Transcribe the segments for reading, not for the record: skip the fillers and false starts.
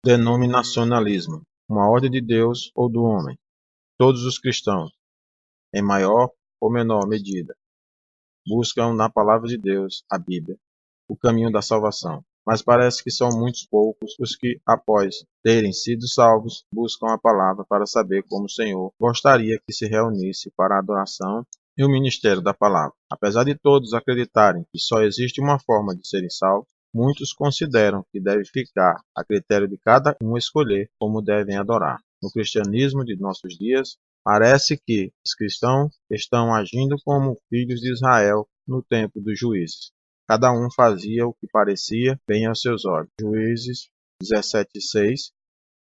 denominacionalismo, uma ordem de Deus ou do homem. Todos os cristãos, em maior ou menor medida, buscam na palavra de Deus, a Bíblia, o caminho da salvação. Mas parece que são muitos poucos os que, após terem sido salvos, buscam a palavra para saber como o Senhor gostaria que se reunisse para a adoração e o ministério da palavra. Apesar de todos acreditarem que só existe uma forma de serem salvos, muitos consideram que deve ficar a critério de cada um escolher como devem adorar. No cristianismo de nossos dias, parece que os cristãos estão agindo como filhos de Israel no tempo dos juízes. Cada um fazia o que parecia bem aos seus olhos. Juízes 17:6,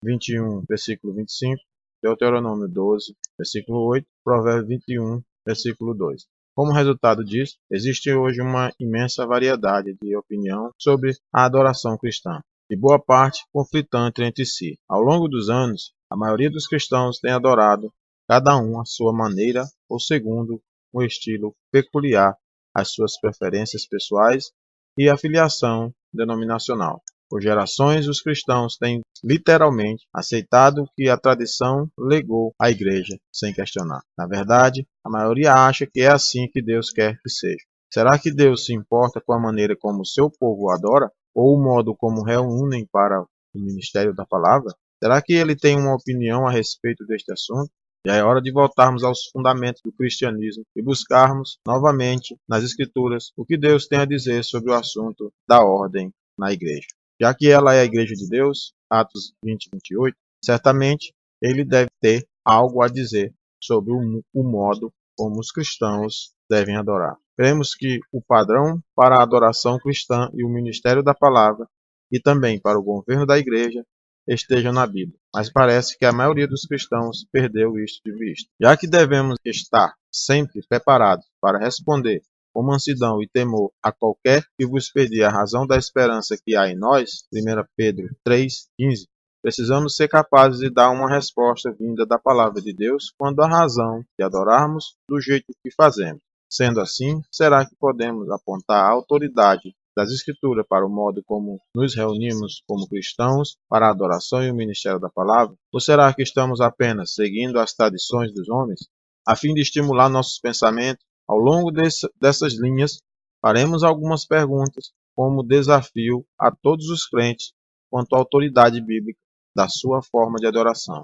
21, versículo 25, Deuteronômio 12, versículo 8, Provérbios 21, versículo 2. Como resultado disso, existe hoje uma imensa variedade de opinião sobre a adoração cristã, e boa parte conflitante entre si. Ao longo dos anos, a maioria dos cristãos tem adorado cada um à sua maneira ou segundo um estilo peculiar às suas preferências pessoais e afiliação denominacional. Por gerações, os cristãos têm literalmente aceitado o que a tradição legou à igreja, sem questionar. Na verdade, a maioria acha que é assim que Deus quer que seja. Será que Deus se importa com a maneira como o seu povo o adora? Ou o modo como reúnem para o ministério da palavra? Será que ele tem uma opinião a respeito deste assunto? Já é hora de voltarmos aos fundamentos do cristianismo e buscarmos novamente nas Escrituras o que Deus tem a dizer sobre o assunto da ordem na igreja. Já que ela é a igreja de Deus, Atos 20, 28, certamente ele deve ter algo a dizer sobre o modo como os cristãos devem adorar. Cremos que o padrão para a adoração cristã e o ministério da palavra, e também para o governo da igreja, estejam na Bíblia, mas parece que a maioria dos cristãos perdeu isto de vista. Já que devemos estar sempre preparados para responder com mansidão e temor a qualquer que vos pedir a razão da esperança que há em nós, 1 Pedro 3,15, precisamos ser capazes de dar uma resposta vinda da palavra de Deus quando a razão de adorarmos do jeito que fazemos. Sendo assim, será que podemos apontar a autoridade das Escrituras para o modo como nos reunimos como cristãos para a adoração e o ministério da palavra? Ou será que estamos apenas seguindo as tradições dos homens? A fim de estimular nossos pensamentos, ao longo dessas linhas, faremos algumas perguntas como desafio a todos os crentes quanto à autoridade bíblica da sua forma de adoração.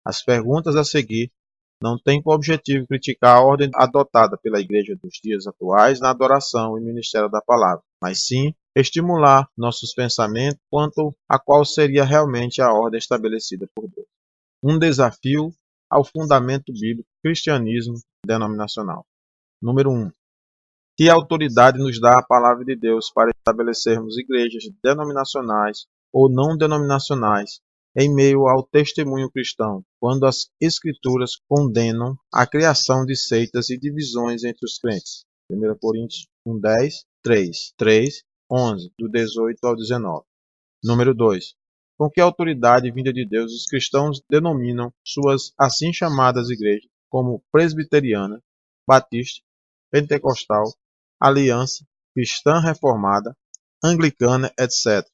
As perguntas a seguir não têm por objetivo criticar a ordem adotada pela igreja dos dias atuais na adoração e ministério da palavra, mas sim estimular nossos pensamentos quanto a qual seria realmente a ordem estabelecida por Deus. Um desafio ao fundamento bíblico cristianismo denominacional. Número 1. Que autoridade nos dá a palavra de Deus para estabelecermos igrejas denominacionais ou não denominacionais em meio ao testemunho cristão, quando as Escrituras condenam a criação de seitas e divisões entre os crentes? 1 Coríntios 1:10, 3, 11, do 18 ao 19. Número 2. Com que autoridade vinda de Deus os cristãos denominam suas assim chamadas igrejas como presbiteriana, batista, pentecostal, aliança, cristã reformada, anglicana, etc.,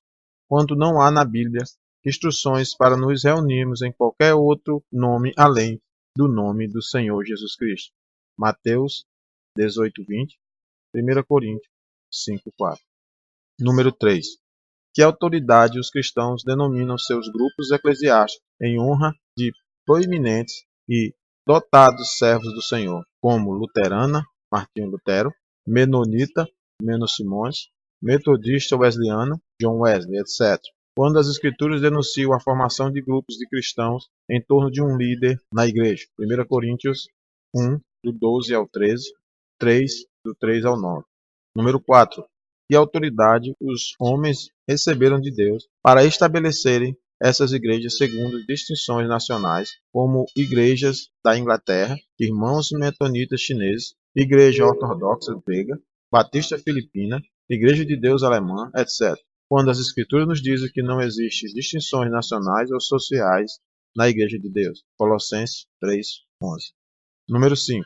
quando não há na Bíblia instruções para nos reunirmos em qualquer outro nome além do nome do Senhor Jesus Cristo? Mateus 18:20, 1 Coríntios 5:4. Número 3. Que autoridade os cristãos denominam seus grupos eclesiásticos em honra de proeminentes e dotados servos do Senhor, como luterana, Martinho Lutero, menonita, Menno Simões, metodista wesleyano, John Wesley, etc., quando as Escrituras denunciam a formação de grupos de cristãos em torno de um líder na igreja? 1 Coríntios 1, do 12 ao 13, 3, do 3 ao 9. Número 4. Que autoridade os homens receberam de Deus para estabelecerem essas igrejas segundo distinções nacionais, como igrejas da Inglaterra, irmãos metonitas chineses, igreja ortodoxa grega, batista filipina, igreja de Deus alemã, etc., quando as Escrituras nos dizem que não existem distinções nacionais ou sociais na igreja de Deus? Colossenses 3:11. Número 5.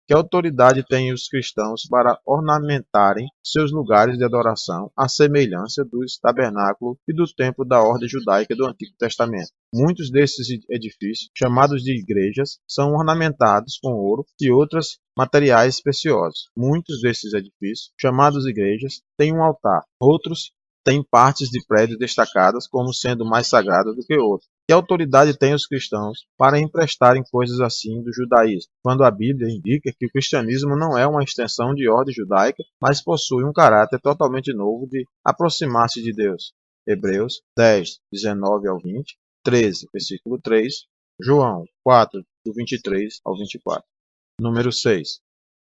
Que autoridade têm os cristãos para ornamentarem seus lugares de adoração à semelhança dos tabernáculos e do templo da ordem judaica do Antigo Testamento? Muitos desses edifícios, chamados de igrejas, são ornamentados com ouro e outros materiais preciosos. Muitos desses edifícios, chamados igrejas, têm um altar. Outros têm partes de prédios destacadas como sendo mais sagradas do que outros. Que autoridade têm os cristãos para emprestarem coisas assim do judaísmo, quando a Bíblia indica que o cristianismo não é uma extensão de ordem judaica, mas possui um caráter totalmente novo de aproximar-se de Deus? Hebreus 10, 19 ao 20, 13, versículo 3, João 4, do 23 ao 24. Número 6.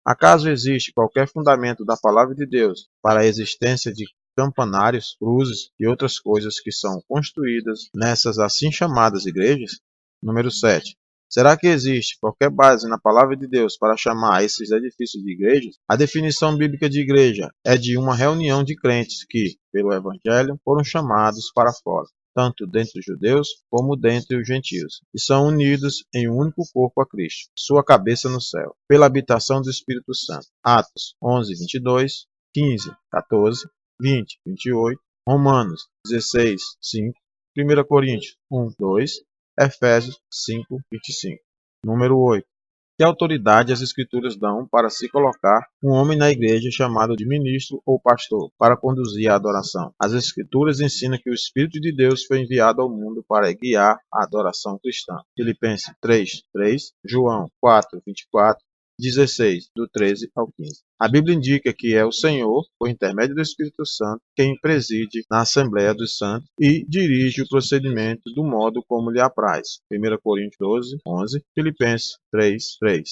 Acaso existe qualquer fundamento da palavra de Deus para a existência de campanários, cruzes e outras coisas que são construídas nessas assim chamadas igrejas? Número 7. Será que existe qualquer base na palavra de Deus para chamar esses edifícios de igrejas? A definição bíblica de igreja é de uma reunião de crentes que, pelo Evangelho, foram chamados para fora, tanto dentre os judeus como dentre os gentios, e são unidos em um único corpo a Cristo, sua cabeça no céu, pela habitação do Espírito Santo. Atos 11, 22, 15, 14, 20, 28, Romanos 16, 5, 1 Coríntios 1, 2, Efésios 5, 25. Número 8. Que autoridade as Escrituras dão para se colocar um homem na igreja chamado de ministro ou pastor para conduzir a adoração? As Escrituras ensinam que o Espírito de Deus foi enviado ao mundo para guiar a adoração cristã. Filipenses 3, 3, João 4, 24, 16, do 13 ao 15. A Bíblia indica que é o Senhor, por intermédio do Espírito Santo, quem preside na Assembleia dos Santos e dirige o procedimento do modo como lhe apraz. 1 Coríntios 12, 11, Filipenses 3, 3.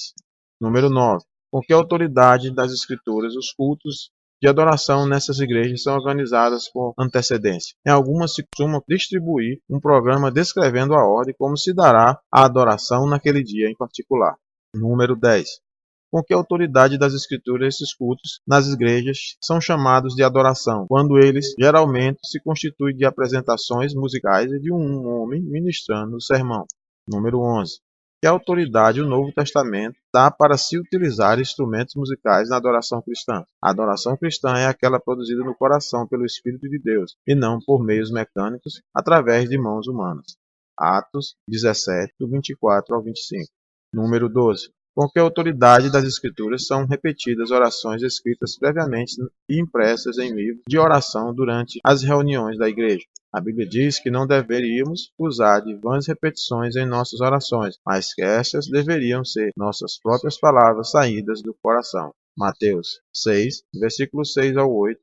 Número 9. Com que autoridade das Escrituras os cultos de adoração nessas igrejas são organizadas com antecedência? Em algumas se costuma distribuir um programa descrevendo a ordem como se dará a adoração naquele dia em particular. Número 10. Com que autoridade das Escrituras esses cultos nas igrejas são chamados de adoração, quando eles geralmente se constituem de apresentações musicais e de um homem ministrando o sermão? Número 11. Que autoridade o Novo Testamento dá para se utilizar instrumentos musicais na adoração cristã? A adoração cristã é aquela produzida no coração pelo Espírito de Deus, e não por meios mecânicos através de mãos humanas. Atos 17, do 24 ao 25. Número 12. Com que autoridade das Escrituras são repetidas orações escritas previamente e impressas em livros de oração durante as reuniões da igreja? A Bíblia diz que não deveríamos usar de vãs repetições em nossas orações, mas que estas deveriam ser nossas próprias palavras saídas do coração. Mateus 6, versículo 6 ao 8,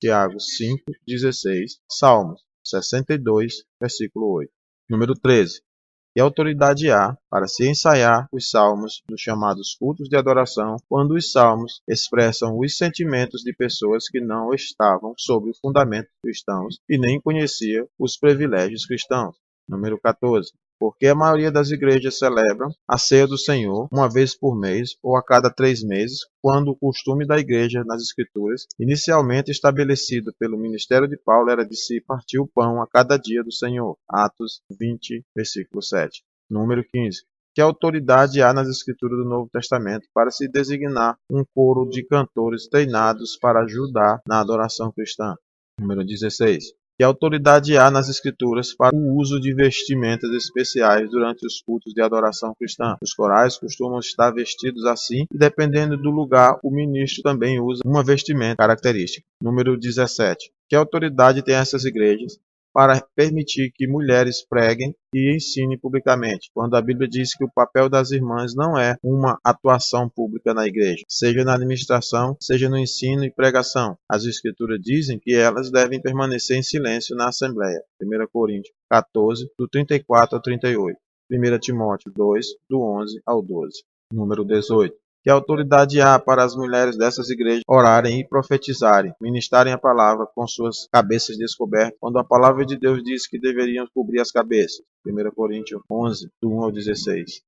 Tiago 5, 16, Salmos 62, versículo 8. Número 13. E autoridade há para se ensaiar os salmos nos chamados cultos de adoração, quando os salmos expressam os sentimentos de pessoas que não estavam sob o fundamento cristãos e nem conheciam os privilégios cristãos. Número 14. Porque a maioria das igrejas celebram a ceia do Senhor uma vez por mês ou a cada 3 meses, quando o costume da igreja nas Escrituras, inicialmente estabelecido pelo ministério de Paulo, era de se partir o pão a cada dia do Senhor. Atos 20, versículo 7. Número 15. Que autoridade há nas Escrituras do Novo Testamento para se designar um coro de cantores treinados para ajudar na adoração cristã? Número 16. Que autoridade há nas Escrituras para o uso de vestimentas especiais durante os cultos de adoração cristã? Os corais costumam estar vestidos assim e, dependendo do lugar, o ministro também usa uma vestimenta característica. Número 17. Que autoridade tem essas igrejas para permitir que mulheres preguem e ensinem publicamente, quando a Bíblia diz que o papel das irmãs não é uma atuação pública na igreja, seja na administração, seja no ensino e pregação? As Escrituras dizem que elas devem permanecer em silêncio na Assembleia. 1 Coríntios 14, do 34 ao 38. 1 Timóteo 2, do 11 ao 12. Número 18. Que autoridade há para as mulheres dessas igrejas orarem e profetizarem, ministrarem a palavra com suas cabeças descobertas, quando a palavra de Deus diz que deveriam cobrir as cabeças? 1 Coríntios 11, do 1 ao 16.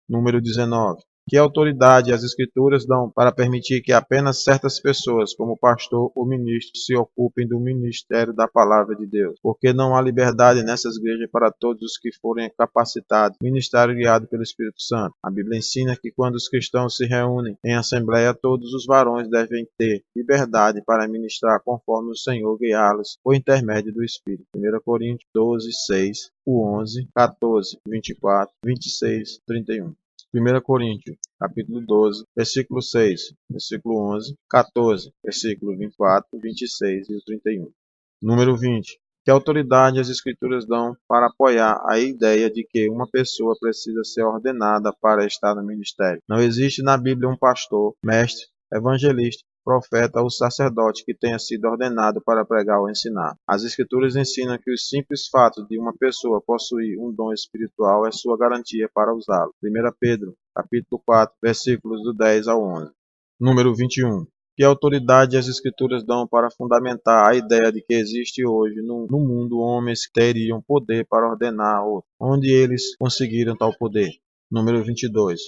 Número 19. Que autoridade as Escrituras dão para permitir que apenas certas pessoas, como pastor ou ministro, se ocupem do ministério da palavra de Deus? Porque não há liberdade nessas igrejas para todos os que forem capacitados, ministério guiado pelo Espírito Santo. A Bíblia ensina que quando os cristãos se reúnem em assembleia, todos os varões devem ter liberdade para ministrar conforme o Senhor guiá-los por intermédio do Espírito. 1 Coríntios 12, 6, o 11, 14, 24, 26, 31. 1 Coríntios, capítulo 12, versículo 6, versículo 11, 14, versículo 24, 26 e o 31. Número 20. Que autoridade as Escrituras dão para apoiar a ideia de que uma pessoa precisa ser ordenada para estar no ministério? Não existe na Bíblia um pastor, mestre, evangelista, profeta ou sacerdote que tenha sido ordenado para pregar ou ensinar. As Escrituras ensinam que o simples fato de uma pessoa possuir um dom espiritual é sua garantia para usá-lo. 1 Pedro, capítulo 4, versículos do 10 ao 11. Número 21. Que autoridade as Escrituras dão para fundamentar a ideia de que existe hoje no mundo homens que teriam poder para ordenar outros? Onde eles conseguiram tal poder? Número 22.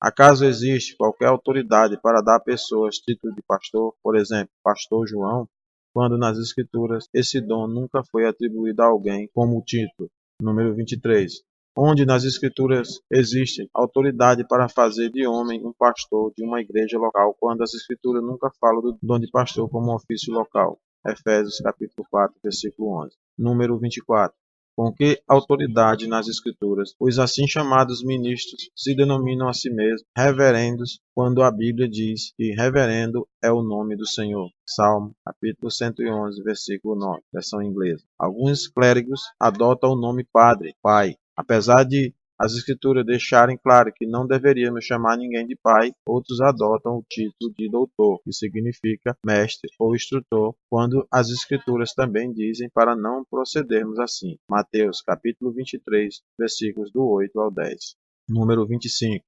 Acaso existe qualquer autoridade para dar a pessoas título de pastor, por exemplo, pastor João, quando nas Escrituras esse dom nunca foi atribuído a alguém como título? Número 23. Onde nas Escrituras existe autoridade para fazer de homem um pastor de uma igreja local, quando as Escrituras nunca falam do dom de pastor como um ofício local? Efésios capítulo 4, versículo 11. Número 24. Com que autoridade nas Escrituras os assim chamados ministros se denominam a si mesmos reverendos, quando a Bíblia diz que reverendo é o nome do Senhor? Salmo, capítulo 111, versículo 9, versão inglesa. Alguns clérigos adotam o nome padre, pai. Apesar de as Escrituras deixarem claro que não deveríamos chamar ninguém de pai, outros adotam o título de doutor, que significa mestre ou instrutor, quando as Escrituras também dizem para não procedermos assim. Mateus, capítulo 23, versículos do 8 ao 10. Número 25.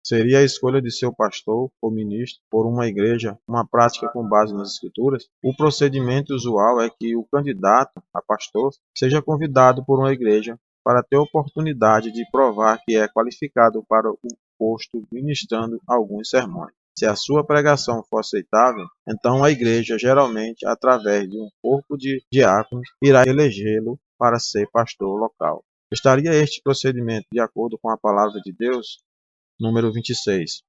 Seria a escolha de seu pastor ou ministro por uma igreja uma prática com base nas Escrituras? O procedimento usual é que o candidato a pastor seja convidado por uma igreja para ter oportunidade de provar que é qualificado para o posto ministrando alguns sermões. Se a sua pregação for aceitável, então a igreja, geralmente através de um corpo de diáconos, irá elegê-lo para ser pastor local. Estaria este procedimento de acordo com a palavra de Deus? Número 26.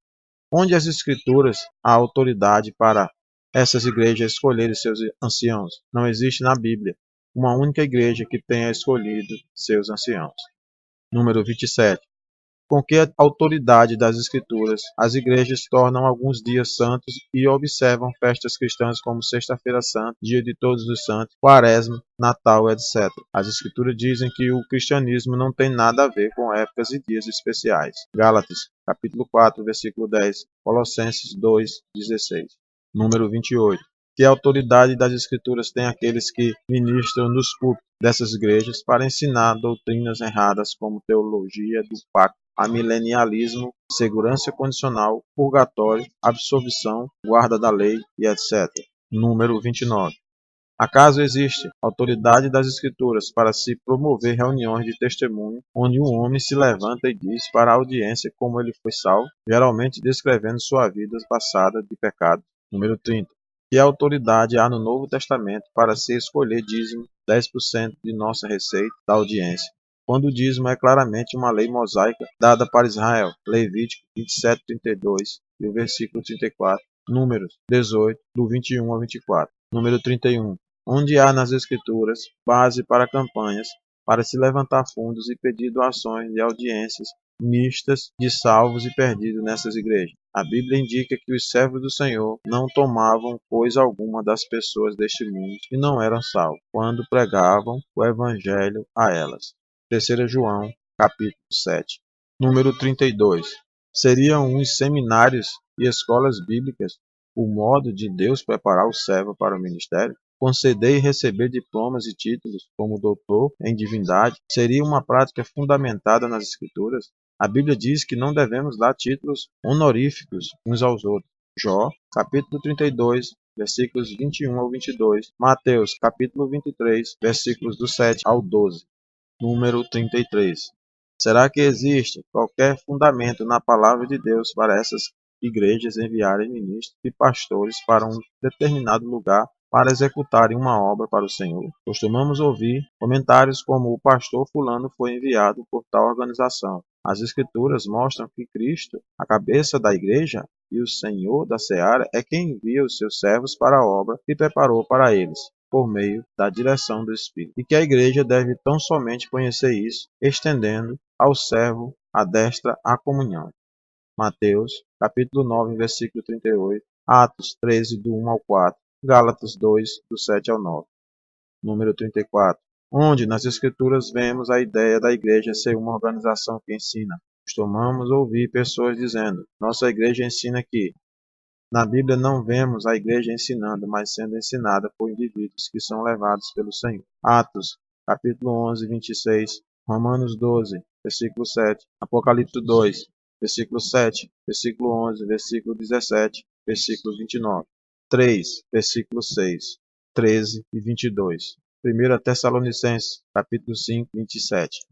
Onde as Escrituras há autoridade para essas igrejas escolherem seus anciãos? Não existe na Bíblia uma única igreja que tenha escolhido seus anciãos. Número 27. Com que autoridade das Escrituras as igrejas tornam alguns dias santos e observam festas cristãs como Sexta-feira Santa, Dia de Todos os Santos, Quaresma, Natal, etc. As Escrituras dizem que o cristianismo não tem nada a ver com épocas e dias especiais. Gálatas, capítulo 4, versículo 10, Colossenses 2, 16. Número 28. Que autoridade das Escrituras têm aqueles que ministram nos púlpitos dessas igrejas para ensinar doutrinas erradas como teologia do pacto, amilenialismo, segurança condicional, purgatório, absolvição, guarda da lei e etc. Número 29. Acaso existe autoridade das Escrituras para se promover reuniões de testemunho, onde um homem se levanta e diz para a audiência como ele foi salvo, geralmente descrevendo sua vida passada de pecado? Número 30. Que autoridade há no Novo Testamento para se escolher dízimo 10% de nossa receita da audiência, quando o dízimo é claramente uma lei mosaica dada para Israel? Levítico 27:32 e o versículo 34, Números 18, do 21 ao 24. Número 31. Onde há nas Escrituras base para campanhas para se levantar fundos e pedir doações de audiências mistas de salvos e perdidos nessas igrejas? A Bíblia indica que os servos do Senhor não tomavam coisa alguma das pessoas deste mundo que não eram salvos, quando pregavam o Evangelho a elas. 3 João, capítulo 7. Número 32. Seriam os seminários e escolas bíblicas o modo de Deus preparar o servo para o ministério? Conceder e receber diplomas e títulos como doutor em divindade seria uma prática fundamentada nas Escrituras? A Bíblia diz que não devemos dar títulos honoríficos uns aos outros. Jó, capítulo 32, versículos 21 ao 22. Mateus, capítulo 23, versículos do 7 ao 12. Número 33. Será que existe qualquer fundamento na palavra de Deus para essas igrejas enviarem ministros e pastores para um determinado lugar para executarem uma obra para o Senhor? Costumamos ouvir comentários como: o pastor fulano foi enviado por tal organização. As Escrituras mostram que Cristo, a cabeça da igreja e o Senhor da seara, é quem envia os seus servos para a obra que preparou para eles, por meio da direção do Espírito, e que a igreja deve tão somente conhecer isso, estendendo ao servo a destra a comunhão. Mateus, capítulo 9, versículo 38, Atos 13, do 1 ao 4, Gálatas 2, do 7 ao 9. Número 34, onde nas Escrituras vemos a ideia da igreja ser uma organização que ensina. Costumamos ouvir pessoas dizendo: nossa igreja ensina que. Na Bíblia não vemos a igreja ensinando, mas sendo ensinada por indivíduos que são levados pelo Senhor. Atos, capítulo 11, 26, Romanos 12, versículo 7, Apocalipse 2, versículo 7, versículo 11, versículo 17, versículo 29, 3, versículo 6, 13 e 22. 1 Tessalonicenses, capítulo 5, 27.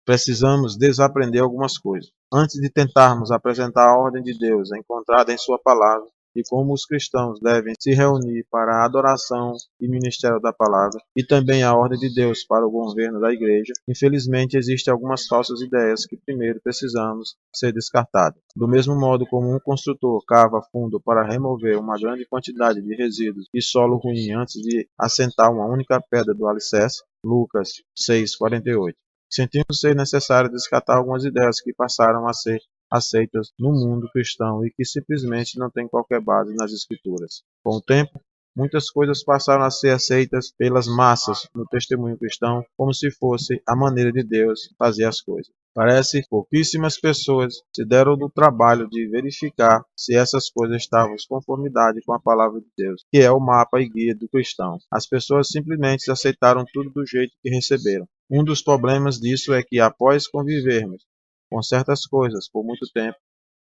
Precisamos desaprender algumas coisas antes de tentarmos apresentar a ordem de Deus encontrada em Sua palavra e como os cristãos devem se reunir para a adoração e ministério da palavra, e também a ordem de Deus para o governo da igreja. Infelizmente, existem algumas falsas ideias que primeiro precisamos ser descartadas. Do mesmo modo como um construtor cava fundo para remover uma grande quantidade de resíduos e solo ruim antes de assentar uma única pedra do alicerce, Lucas 6:48. Sentimos ser necessário descartar algumas ideias que passaram a ser aceitas no mundo cristão e que simplesmente não têm qualquer base nas Escrituras. Com o tempo, muitas coisas passaram a ser aceitas pelas massas no testemunho cristão como se fosse a maneira de Deus fazer as coisas. Parece que pouquíssimas pessoas se deram do trabalho de verificar se essas coisas estavam em conformidade com a palavra de Deus, que é o mapa e guia do cristão. As pessoas simplesmente aceitaram tudo do jeito que receberam. Um dos problemas disso é que, após convivermos com certas coisas por muito tempo,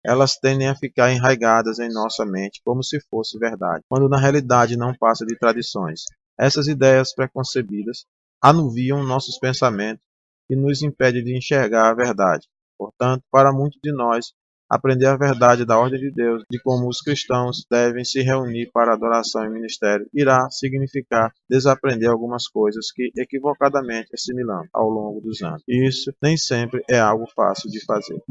elas tendem a ficar enraizadas em nossa mente como se fosse verdade, quando na realidade não passa de tradições. Essas ideias preconcebidas anuviam nossos pensamentos e nos impedem de enxergar a verdade. Portanto, para muitos de nós, aprender a verdade da ordem de Deus, de como os cristãos devem se reunir para adoração e ministério, irá significar desaprender algumas coisas que equivocadamente assimilamos ao longo dos anos. E isso nem sempre é algo fácil de fazer.